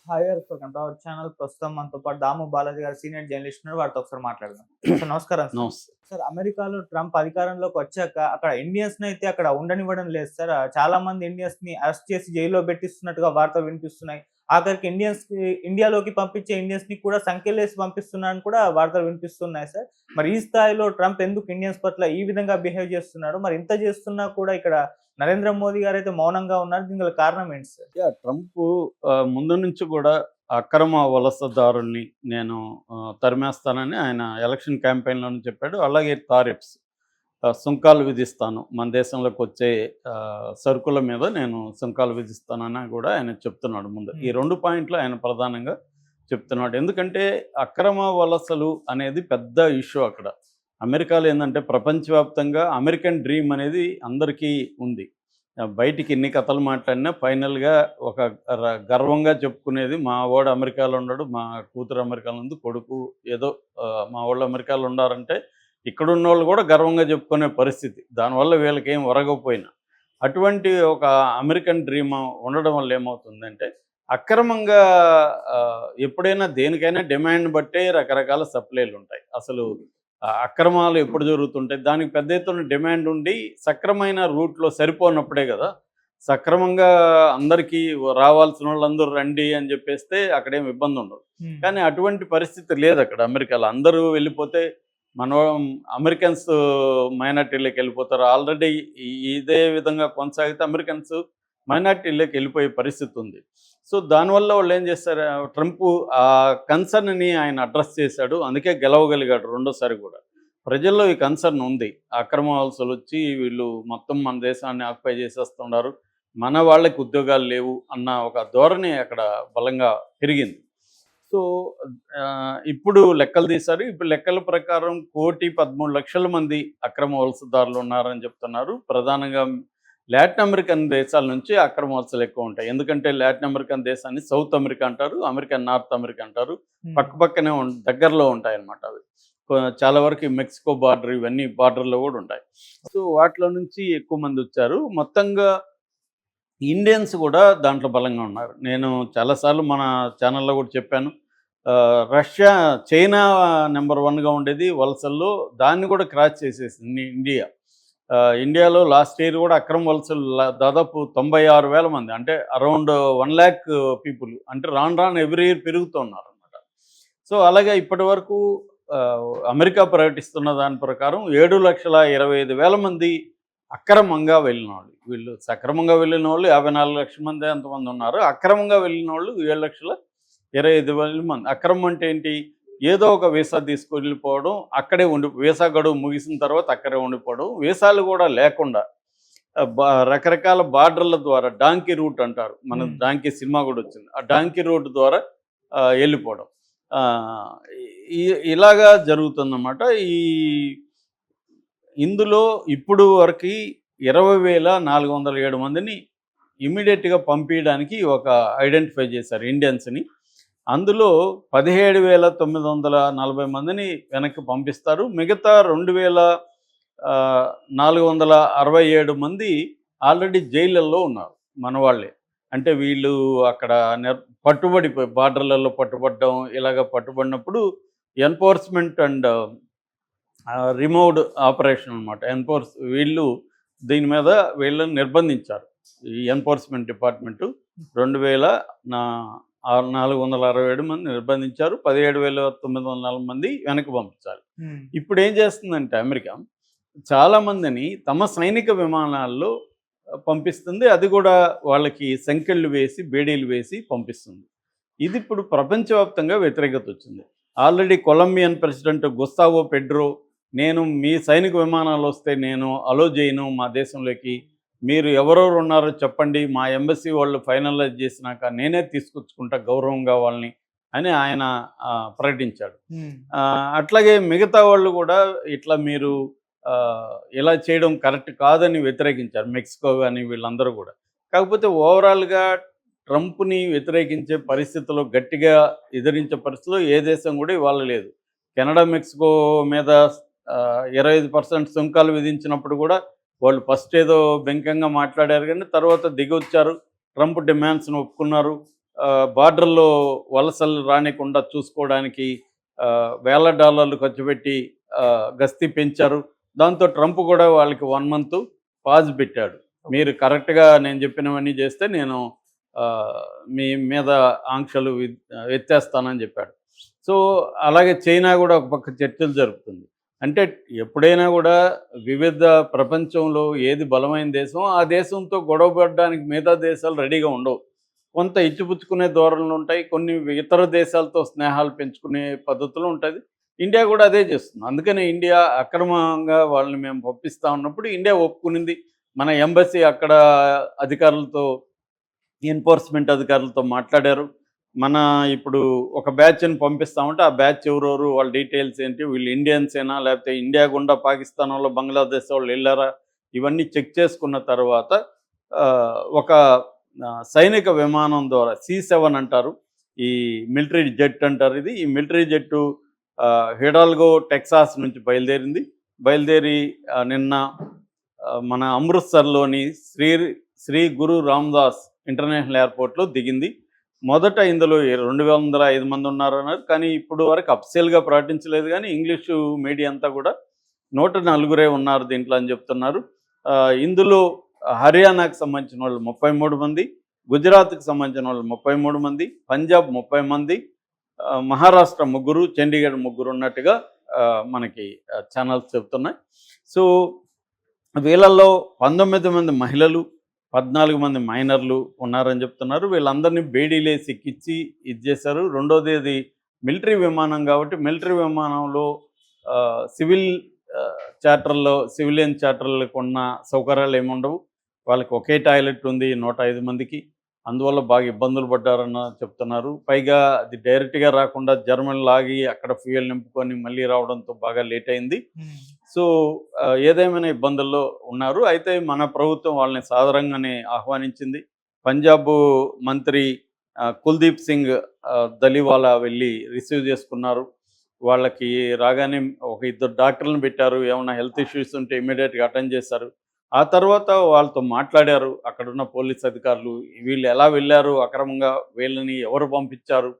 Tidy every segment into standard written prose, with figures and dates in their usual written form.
Hi గారు, welcome to our channel. ప్రస్తుతం మనతో పాటు దాము బాలాజీ గారు సీనియర్ జర్నలిస్ట్ ఉన్నారు. వారితో ఒకసారి మాట్లాడదాం. సార్ నమస్కారం సార్. నమస్తే. సార్, అమెరికాలో ట్రంప్ అధికారంలోకి వచ్చాక అక్కడ ఇండియన్స్‌ని అయితే అక్కడ ఉండనివ్వడం లేదు సార్. చాలా మంది ఇండియన్స్‌ని అరెస్ట్ చేసి జైల్‌లో పెట్టిస్తున్నట్టుగా వార్తలు వినిపిస్తున్నాయి. ఆఖరికి ఇండియాలోకి పంపించే ఇండియన్స్‌ని కూడా సంకెళ్ళేసి పంపిస్తున్నారని కూడా వార్తలు వినిపిస్తున్నాయి సార్. మరి ఈ స్థాయిలో ట్రంప్ ఎందుకు ఇండియన్స్ పట్ల ఈ విధంగా బిహేవ్ చేస్తున్నాడు? మరి ఇంత చేస్తున్నా కూడా ఇక్కడ నరేంద్ర మోదీ గారైతే మౌనంగా ఉన్నారు. దీనికి గల కారణం ఏంటి సార్? ట్రంప్ ముందు నుంచి కూడా అక్రమ వలసదారుల్ని నేను తరిమేస్తానని ఆయన ఎలక్షన్ క్యాంపెయిన్‌లోనే చెప్పాడు. అలాగే టారిఫ్స్ సుంకాలు విధిస్తాను. మన దేశంలోకి వచ్చే సరుకుల మీద నేను సుంకాలు విధిస్తానని కూడా ఆయన చెప్తున్నాడు ముందు. ఈ 2 పాయింట్లు ఆయన ప్రధానంగా చెప్తున్నాడు. ఎందుకంటే అక్రమ వలసలు అనేది పెద్ద ఇష్యూ అక్కడ. అమెరికాలో ఏందంటే ప్రపంచవ్యాప్తంగా అమెరికన్ డ్రీమ్ అనేది అందరికీ ఉంది. బయటికి ఎన్ని కథలు మాట్లాడినా ఫైనల్‌గా ఒక గర్వంగా చెప్పుకునేది మా వోడు అమెరికాలో ఉన్నాడు, మా కూతురు అమెరికాలో ఉంది, కొడుకు ఏదో మా వోళ్ళు అమెరికాలో ఉన్నారంటే ఇక్కడున్నోళ్ళు కూడా గర్వంగా చెప్పుకునే పరిస్థితి. దానివల్ల వీళ్ళకేం ఒరగకపోయినా. అటువంటి ఒక అమెరికన్ డ్రీమ్ ఉండడం వల్ల ఏమవుతుందంటే అక్రమంగా ఎప్పుడైనా దేనికైనా డిమాండ్ బట్టే రకరకాల సప్లైలుంటాయి. అసలు అక్రమాలు ఎప్పుడు జరుగుతుంటాయి, దానికి పెద్ద ఎత్తున డిమాండ్ ఉండి సక్రమైన రూట్లో సరిపోనప్పుడే కదా సక్రమంగా అందరికీ రావాల్సిన వాళ్ళందరూ రండి అని చెప్పేస్తే అక్కడేం ఇబ్బంది ఉండదు. కానీ అటువంటి పరిస్థితి లేదు అక్కడ అమెరికాలో. అందరూ వెళ్ళిపోతే మన అమెరికన్స్ మైనార్టీలోకి వెళ్ళిపోతారు. ఆల్రెడీ ఇదే విధంగా కొనసాగితే అమెరికన్స్ మైనార్టీలోకి వెళ్ళిపోయే పరిస్థితి ఉంది. సో దానివల్ల వాళ్ళు ఏం చేస్తారు, ట్రంప్ ఆ కన్సర్న్ని ఆయన అడ్రస్ చేశాడు. అందుకే గెలవగలిగాడు రెండోసారి కూడా. ప్రజల్లో ఈ కన్సర్న్ ఉంది. అక్రమ వలసలు వచ్చి వీళ్ళు మొత్తం మన దేశాన్ని ఆక్యుపై చేసేస్తున్నారు, మన వాళ్ళకి ఉద్యోగాలు లేవు అన్న ఒక ధోరణి అక్కడ బలంగా పెరిగింది. సో ఇప్పుడు లెక్కలు తీశారు. ఇప్పుడు లెక్కల ప్రకారం 1,13,00,000 మంది అక్రమ వలసదారులు ఉన్నారని చెప్తున్నారు. ప్రధానంగా లాటిన్ అమెరికన్ దేశాల నుంచి అక్రమ వలసలు ఎక్కువ ఉంటాయి. ఎందుకంటే లాటిన్ అమెరికన్ దేశాన్ని సౌత్ అమెరికా అంటారు, అమెరికన్ నార్త్ అమెరికా అంటారు. పక్కనే దగ్గరలో ఉంటాయి అన్నమాట అవి. చాలా వరకు మెక్సికో బార్డర్, ఇవన్నీ బార్డర్లో కూడా ఉంటాయి. సో వాటిలో నుంచి ఎక్కువ మంది వచ్చారు. మొత్తంగా ఇండియన్స్ కూడా దాంట్లో బలంగా ఉన్నారు. నేను చాలాసార్లు మన ఛానల్లో కూడా చెప్పాను. రష్యా, చైనా నెంబర్ 1గా ఉండేది వలసల్లో. దాన్ని కూడా క్రాస్ చేసేసింది ఇండియా. ఇండియాలో లాస్ట్ ఇయర్ కూడా అక్రమ వలసలు దాదాపు 96,000 మంది, అంటే అరౌండ్ 1,00,000 పీపుల్, అంటే రాను ఎవ్రీ ఇయర్ పెరుగుతున్నారు అన్నమాట. సో అలాగే ఇప్పటి వరకు అమెరికా ప్రకటిస్తున్న దాని ప్రకారం 7,25,000 మంది అక్రమంగా వెళ్ళిన వాళ్ళు. వీళ్ళు సక్రమంగా వెళ్ళిన వాళ్ళు 54,00,000 మంది అంతమంది ఉన్నారు. అక్రమంగా వెళ్ళిన వాళ్ళు 7,25,000 మంది. అక్రమం అంటే ఏంటి? ఏదో ఒక వీసా తీసుకెళ్ళిపోవడం, అక్కడే వీసా గడువు ముగిసిన తర్వాత అక్కడే ఉండిపోవడం, వీసాలు కూడా లేకుండా రకరకాల బార్డర్ల ద్వారా డాంకీ రూట్ అంటారు. మన డాంకీ సినిమా కూడా వచ్చింది. ఆ డాంకీ రూట్ ద్వారా వెళ్ళిపోవడం ఇలాగా జరుగుతుందన్నమాట. ఇందులో ఇప్పుడు వరకు 20,407 మందిని ఇమ్మీడియట్గా పంపించడానికి ఒక ఐడెంటిఫై చేశారు ఇండియన్స్ని. అందులో 17,940 మందిని వెనక్కి పంపిస్తారు. మిగతా 2,467 మంది ఆల్రెడీ జైళ్ళల్లో ఉన్నారు, మన వాళ్ళే. అంటే వీళ్ళు అక్కడ పట్టుబడిపోయి బార్డర్లలో పట్టుబడడం, ఇలాగ పట్టుబడినప్పుడు ఎన్ఫోర్స్మెంట్ అండ్ రిమూవ్డ్ ఆపరేషన్ అనమాట. వీళ్ళు దీని మీద వీళ్ళని నిర్బంధించారు. ఈ ఎన్ఫోర్స్మెంట్ డిపార్ట్మెంటు 2,467 మంది నిర్బంధించారు. 17,940 మంది వెనక్కి పంపించాలి. ఇప్పుడు ఏం చేస్తుందంటే అమెరికా చాలామందిని తమ సైనిక విమానాల్లో పంపిస్తుంది. అది కూడా వాళ్ళకి సంకెళ్ళు వేసి, బేడీలు వేసి పంపిస్తుంది. ఇది ఇప్పుడు ప్రపంచవ్యాప్తంగా వ్యతిరేకత వచ్చింది. Already Colombian president Gustavo Pedro, నేను మీ సైనిక విమానాలు వస్తే నేను అలో చేయను మా దేశంలోకి, మీరు ఎవరెవరు ఉన్నారో చెప్పండి, మా ఎంబసీ వాళ్ళు ఫైనలైజ్ చేసినాక నేనే తీసుకొచ్చుకుంటా గౌరవంగా వాళ్ళని అని ఆయన ప్రకటించాడు. అట్లాగే మిగతా వాళ్ళు కూడా ఇట్లా మీరు ఇలా చేయడం కరెక్ట్ కాదని వ్యతిరేకించారు, మెక్సికో కానీ వీళ్ళందరూ కూడా. కాకపోతే ఓవరాల్గా ట్రంప్ని వ్యతిరేకించే పరిస్థితుల్లో, గట్టిగా ఎదిరించే పరిస్థితుల్లో ఏ దేశం కూడా ఇవాళ లేదు. కెనడా మెక్సికో మీద 25% సుంకాలు విధించినప్పుడు కూడా వాళ్ళు ఫస్ట్ ఏదో బెంకంగా మాట్లాడారు, కానీ తర్వాత దిగొచ్చారు, ట్రంప్ డిమాండ్స్ను ఒప్పుకున్నారు. బార్డర్లో వలసలు రానికుండా చూసుకోవడానికి వేల డాలర్లు ఖర్చు పెట్టి గస్తీ పెంచారు. దాంతో ట్రంప్ కూడా వాళ్ళకి 1 మంత్ పాజ్ పెట్టాడు. మీరు కరెక్ట్గా నేను చెప్పినవన్నీ చేస్తే నేను మీ మీద ఆంక్షలు ఎత్తేస్తానని చెప్పాడు. సో అలాగే చైనా కూడా ఒక పక్క చర్చలు జరుపుతుంది. అంటే ఎప్పుడైనా కూడా వివిధ ప్రపంచంలో ఏది బలమైన దేశం ఆ దేశంతో గొడవ పడడానికి మిగతా దేశాలు రెడీగా ఉండవు. కొంత ఇచ్చిపుచ్చుకునే ధోరణులు ఉంటాయి. కొన్ని ఇతర దేశాలతో స్నేహాలు పెంచుకునే పద్ధతులు ఉంటుంది. ఇండియా కూడా అదే చేస్తుంది. అందుకనే ఇండియా అక్రమంగా వాళ్ళని మేము పంపిస్తా ఉన్నప్పుడు ఇండియా ఒప్పుకునింది. మన ఎంబసీ అక్కడ అధికారులతో ఎన్ఫోర్స్మెంట్ అధికారులతో మాట్లాడారు. మన ఇప్పుడు ఒక బ్యాచ్ని పంపిస్తామంటే ఆ బ్యాచ్ ఎవరెవరు, వాళ్ళ డీటెయిల్స్ ఏంటి, వీళ్ళు ఇండియన్సేనా లేకపోతే ఇండియా గుండా పాకిస్తాన్ వాళ్ళు బంగ్లాదేశ్ వాళ్ళు వెళ్ళారా, ఇవన్నీ చెక్ చేసుకున్న తర్వాత ఒక సైనిక విమానం ద్వారా C-7 అంటారు, ఈ మిలిటరీ జెట్ అంటారు. ఈ మిలిటరీ జెట్టు హిడాల్గో టెక్సాస్ నుంచి బయలుదేరి నిన్న మన అమృత్సర్లోని శ్రీ గురు రామ్దాస్ ఇంటర్నేషనల్ ఎయిర్పోర్ట్లో దిగింది. మొదట ఇందులో 205 మంది ఉన్నారన్నారు. కానీ ఇప్పుడు వరకు అఫీషియల్గా ప్రకటించలేదు. కానీ ఇంగ్లీషు మీడియా అంతా కూడా 104 ఉన్నారు దీంట్లో అని చెప్తున్నారు. ఇందులో హర్యానాకు సంబంధించిన వాళ్ళు 33 మంది, గుజరాత్కి సంబంధించిన వాళ్ళు 33 మంది, పంజాబ్ 30 మంది, మహారాష్ట్ర 3, చండీగఢ్ 3 ఉన్నట్టుగా మనకి ఛానల్స్ చెప్తున్నాయి. సో వీళ్ళల్లో 19 మంది మహిళలు, 14 మంది మైనర్లు ఉన్నారని చెప్తున్నారు. వీళ్ళందరినీ బేడీలేసి ఎక్కించి ఇది చేశారు. రెండోది అది మిలిటరీ విమానం కాబట్టి మిలిటరీ విమానంలో సివిలియన్ చార్టర్లకు ఉన్న సౌకర్యాలు ఏముండవు. వాళ్ళకి ఒకే టాయిలెట్ ఉంది 105 మందికి. అందువల్ల బాగా ఇబ్బందులు పడ్డారని చెప్తున్నారు. పైగా అది డైరెక్ట్గా రాకుండా జర్మన్ లాగి అక్కడ ఫ్యూయల్ నింపుకొని మళ్ళీ రావడంతో బాగా లేట్ అయింది. సో ఏదేమైనా ఇబ్బందుల్లో ఉన్నారు. అయితే మన ప్రభుత్వం వాళ్ళని సాదరంగానే ఆహ్వానించింది. పంజాబ్ మంత్రి కుల్దీప్ సింగ్ దలివాలా వెళ్ళి రిసీవ్ చేసుకున్నారు. వాళ్ళకి రాగానే ఒక 2 డాక్టర్లను పెట్టారు. ఏమైనా హెల్త్ ఇష్యూస్ ఉంటే ఇమీడియట్గా అటెండ్ చేశారు. ఆ తర్వాత వాళ్ళతో మాట్లాడారు అక్కడున్న పోలీస్ అధికారులు. వీళ్ళు ఎలా వెళ్ళారు అక్రమంగా, వీళ్ళని ఎవరు పంపించారు,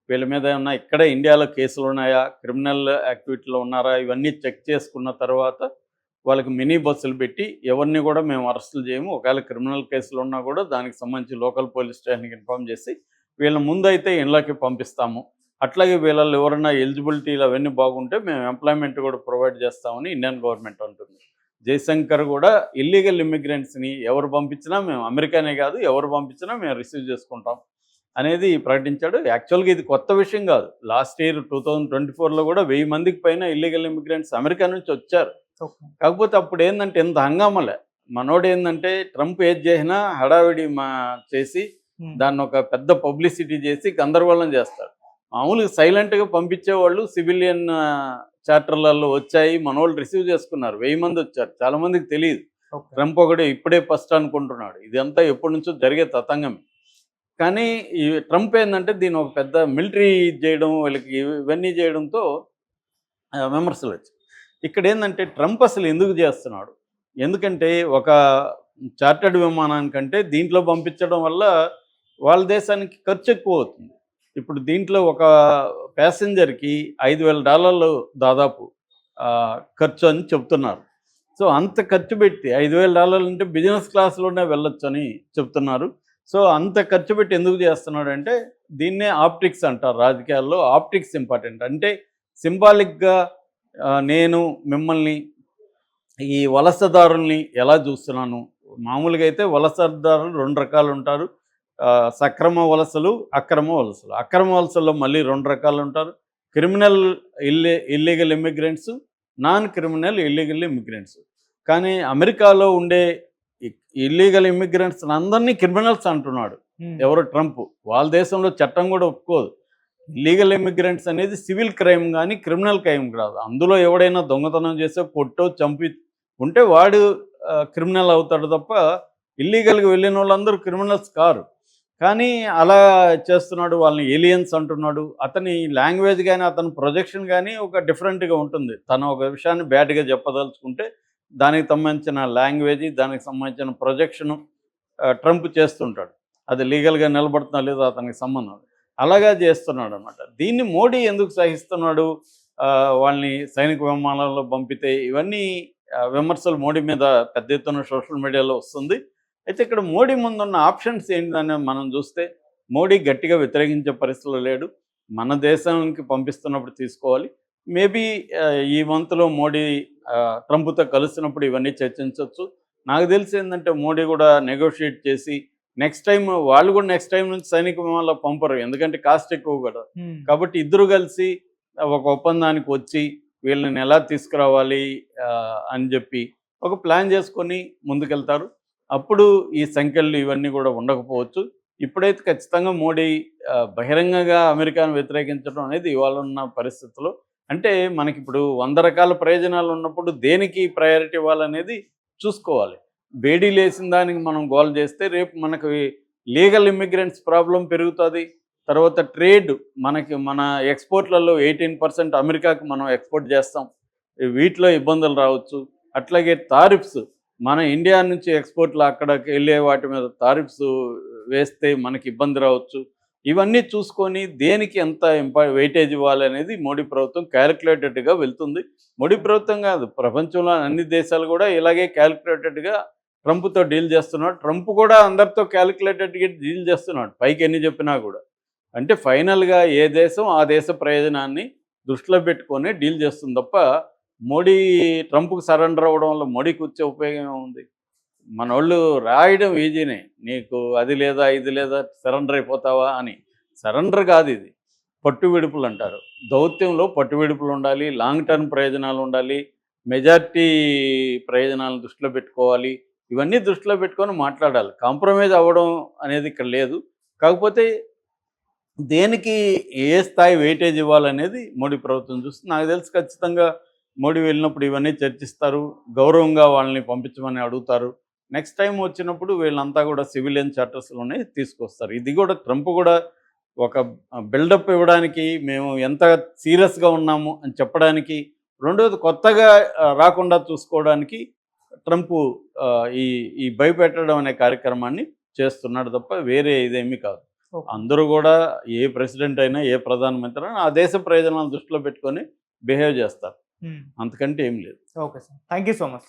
వీళ్ళ మీద ఏమన్నా ఇక్కడే ఇండియాలో కేసులు ఉన్నాయా, క్రిమినల్ యాక్టివిటీలో ఉన్నారా, ఇవన్నీ చెక్ చేసుకున్న తర్వాత వాళ్ళకి మినీ బస్సులు పెట్టి ఎవరిని కూడా మేము అరెస్టులు చేయము, ఒకవేళ క్రిమినల్ కేసులు ఉన్నా కూడా దానికి సంబంధించి లోకల్ పోలీస్ స్టేషన్కి ఇన్ఫామ్ చేసి వీళ్ళ ముందైతే ఇళ్ళకి పంపిస్తాము. అట్లాగే వీళ్ళల్లో ఎవరైనా ఎలిజిబిలిటీలు అవన్నీ బాగుంటే మేము ఎంప్లాయ్మెంట్ కూడా ప్రొవైడ్ చేస్తామని ఇండియన్ గవర్నమెంట్ అంటుంది. జయశంకర్ కూడా ఇల్లీగల్ ఇమిగ్రెంట్స్ని ఎవరు పంపించినా మేము, అమెరికానే కాదు ఎవరు పంపించినా మేము రిసీవ్ చేసుకుంటాం అనేది ప్రకటించాడు. యాక్చువల్గా ఇది కొత్త విషయం కాదు. లాస్ట్ ఇయర్ 2024లో కూడా 1000 మందికి పైన ఇల్లీగల్ ఇమిగ్రెంట్స్ అమెరికా నుంచి వచ్చారు. కాకపోతే అప్పుడు ఏంటంటే ఎంత హంగామలే. మనోడు ఏంటంటే ట్రంప్ ఏది చేసినా హడావిడి చేసి దాన్ని ఒక పెద్ద పబ్లిసిటీ చేసి గందరగోళం చేస్తారు. మామూలుగా సైలెంట్గా పంపించేవాళ్ళు సివిలియన్ చార్టర్లలో వచ్చాయి, మనోళ్ళు రిసీవ్ చేసుకున్నారు. 1000 మంది వచ్చారు. చాలా మందికి తెలియదు. ట్రంప్ ఒకటి ఇప్పుడే ఫస్ట్ అనుకుంటున్నాడు. ఇదంతా ఎప్పటి నుంచో జరిగే తతంగమే. కానీ ఈ ట్రంప్ ఏంటంటే దీన్ని ఒక పెద్ద మిలిటరీ చేయడం, వీళ్ళకి ఇవన్నీ చేయడంతో విమర్శలు వచ్చాయి. ఇక్కడ ఏంటంటే ట్రంప్ అసలు ఎందుకు చేస్తున్నాడు, ఎందుకంటే ఒక చార్టర్డ్ విమానానికంటే దీంట్లో పంపించడం వల్ల వాళ్ళ దేశానికి ఖర్చు ఎక్కువ అవుతుంది. ఇప్పుడు దీంట్లో ఒక ప్యాసింజర్కి $5,000 దాదాపు ఖర్చు అని చెప్తున్నారు. సో అంత ఖర్చు పెట్టి $5,000 అంటే బిజినెస్ క్లాస్లోనే వెళ్ళొచ్చు అని చెప్తున్నారు. సో అంత ఖర్చు పెట్టి ఎందుకు చేస్తున్నాడు అంటే దీన్నే ఆప్టిక్స్ అంటారు రాజకీయాల్లో. Optics important. అంటే సింబాలిక్గా నేను మిమ్మల్ని ఈ వలసదారుల్ని ఎలా చూస్తున్నాను. మామూలుగా అయితే వలసదారులు 2 రకాలు ఉంటారు. సక్రమ వలసలు, అక్రమ వలసలు. అక్రమ వలసల్లో మళ్ళీ 2 రకాలు ఉంటారు. Criminal illegal immigrants, non criminal illegal immigrants. కానీ అమెరికాలో ఉండే ఇల్లీగల్ ఇమిగ్రెంట్స్ అందరినీ క్రిమినల్స్ అంటున్నాడు ఎవరు, ట్రంప్. వాళ్ళ దేశంలో చట్టం కూడా ఒప్పుకోదు. ఇల్లీగల్ ఇమిగ్రెంట్స్ అనేది సివిల్ క్రైమ్ కానీ క్రిమినల్ క్రైమ్ కాదు. అందులో ఎవడైనా దొంగతనం చేసో కొట్టో చంపి ఉంటే వాడు క్రిమినల్ అవుతాడు తప్ప ఇల్లీగల్గా వెళ్ళిన వాళ్ళందరూ క్రిమినల్స్ కారు. కానీ అలా చేస్తున్నాడు. వాళ్ళని ఏలియన్స్ అంటున్నాడు. అతని లాంగ్వేజ్ కానీ అతని ప్రొజెక్షన్ కానీ ఒక డిఫరెంట్గా ఉంటుంది. తను ఒక విషయాన్ని బ్యాడ్గా చెప్పదలుచుకుంటే దానికి సంబంధించిన లాంగ్వేజ్, దానికి సంబంధించిన ప్రొజెక్షను ట్రంప్ చేస్తుంటాడు. అది లీగల్గా నిలబడుతున్నా లేదో అతనికి సంబంధం లేదు. అలాగా చేస్తున్నాడు అనమాట. దీన్ని మోడీ ఎందుకు సహిస్తున్నాడు? వాళ్ళని సైనిక విమానాల్లో పంపితే ఇవన్నీ విమర్శలు మోడీ మీద పెద్ద ఎత్తున సోషల్ మీడియాలో వస్తుంది. అయితే ఇక్కడ మోడీ ముందున్న ఆప్షన్స్ ఏంటని మనం చూస్తే మోడీ గట్టిగా వ్యతిరేకించే పరిస్థితిలో లేడు. మన దేశానికి పంపిస్తున్నప్పుడు తీసుకోవాలి. మేబీ ఈ మంత్లో మోడీ ట్రంప్తో కలిసినప్పుడు ఇవన్నీ చర్చించవచ్చు. నాకు తెలిసి ఏంటంటే మోడీ కూడా నెగోషియేట్ చేసి నెక్స్ట్ టైం వాళ్ళు కూడా నెక్స్ట్ టైం నుంచి సైనిక విమానాల్లో పంపరు, ఎందుకంటే కాస్ట్ ఎక్కువ కదా. కాబట్టి ఇద్దరు కలిసి ఒక ఒప్పందానికి వచ్చి వీళ్ళని ఎలా తీసుకురావాలి అని చెప్పి ఒక ప్లాన్ చేసుకొని ముందుకెళ్తారు. అప్పుడు ఈ సంఖ్యలు ఇవన్నీ కూడా ఉండకపోవచ్చు. ఇప్పుడైతే ఖచ్చితంగా మోడీ బహిరంగంగా అమెరికాను వ్యతిరేకించడం అనేది ఇవాళ ఉన్న పరిస్థితుల్లో, అంటే మనకిప్పుడు 100 రకాల ప్రయోజనాలు ఉన్నప్పుడు దేనికి ప్రయారిటీ ఇవ్వాలనేది చూసుకోవాలి. వేడి లేసిన దానికి మనం గోల్ చేస్తే రేపు మనకు లీగల్ ఇమ్మిగ్రెంట్స్ ప్రాబ్లం పెరుగుతుంది. తర్వాత ట్రేడ్, మన ఎక్స్పోర్ట్లలో 18% అమెరికాకు మనం ఎక్స్పోర్ట్ చేస్తాం, వీటిలో ఇబ్బందులు రావచ్చు. అట్లాగే టారిఫ్స్, మన ఇండియా నుంచి ఎక్స్పోర్ట్లు అక్కడికి వెళ్ళే వాటి మీద టారిఫ్స్ వేస్తే మనకి ఇబ్బంది రావచ్చు. ఇవన్నీ చూసుకొని దేనికి ఎంత వెయిటేజ్ ఇవ్వాలి అనేది మోడీ ప్రభుత్వం క్యాలిక్యులేటెడ్గా వెళ్తుంది. మోడీ ప్రభుత్వం కాదు, ప్రపంచంలో అన్ని దేశాలు కూడా ఇలాగే క్యాలిక్యులేటెడ్గా ట్రంప్తో డీల్ చేస్తున్నాడు. ట్రంప్ కూడా అందరితో క్యాలిక్యులేటెడ్గా డీల్ చేస్తున్నాడు, పైకి ఎన్ని చెప్పినా కూడా. అంటే ఫైనల్గా ఏ దేశం ఆ దేశ ప్రయోజనాన్ని దృష్టిలో పెట్టుకొని డీల్ చేస్తుంది తప్ప మోడీ ట్రంప్కి సరెండర్ అవ్వడం వల్ల మోడీకి వచ్చే ఉపయోగం ఉంది? మనోళ్ళు రాయడం ఈజీనే, నీకు అది లేదా ఇది లేదా సరెండర్ అయిపోతావా అని. సరెండర్ కాదు ఇది, పట్టు విడుపులు అంటారు. దౌత్యంలో పట్టు విడుపులు ఉండాలి, లాంగ్ టర్మ్ ప్రయోజనాలు ఉండాలి, మెజారిటీ ప్రయోజనాలను దృష్టిలో పెట్టుకోవాలి. ఇవన్నీ దృష్టిలో పెట్టుకొని మాట్లాడాలి. కాంప్రమైజ్ అవ్వడం అనేది ఇక్కడ లేదు. కాకపోతే దేనికి ఏ స్థాయి వెయిటేజ్ ఇవ్వాలనేది మోడీ ప్రభుత్వం చూస్తుంది. నాకు తెలిసి ఖచ్చితంగా మోడీ వెళ్ళినప్పుడు ఇవన్నీ చర్చిస్తారు, గౌరవంగా వాళ్ళని పంపించమని అడుగుతారు. నెక్స్ట్ టైం వచ్చినప్పుడు వీళ్ళంతా కూడా సివిలియన్ చార్టర్స్లోనే తీసుకొస్తారు. ఇది కూడా ట్రంప్ కూడా ఒక బిల్డప్ ఇవ్వడానికి, మేము ఎంత సీరియస్గా ఉన్నాము అని చెప్పడానికి, రెండోది కొత్తగా రాకుండా చూసుకోవడానికి ట్రంప్ ఈ ఈ భయపెట్టడం అనే కార్యక్రమాన్ని చేస్తున్నాడు తప్ప వేరే ఇదేమీ కాదు. అందరూ కూడా ఏ ప్రెసిడెంట్ అయినా ఏ ప్రధానమంత్రి అయినా ఆ దేశ ప్రయోజనాలను దృష్టిలో పెట్టుకొని బిహేవ్ చేస్తారు, అంతకంటే ఏం లేదు. Okay sir, thank you so much.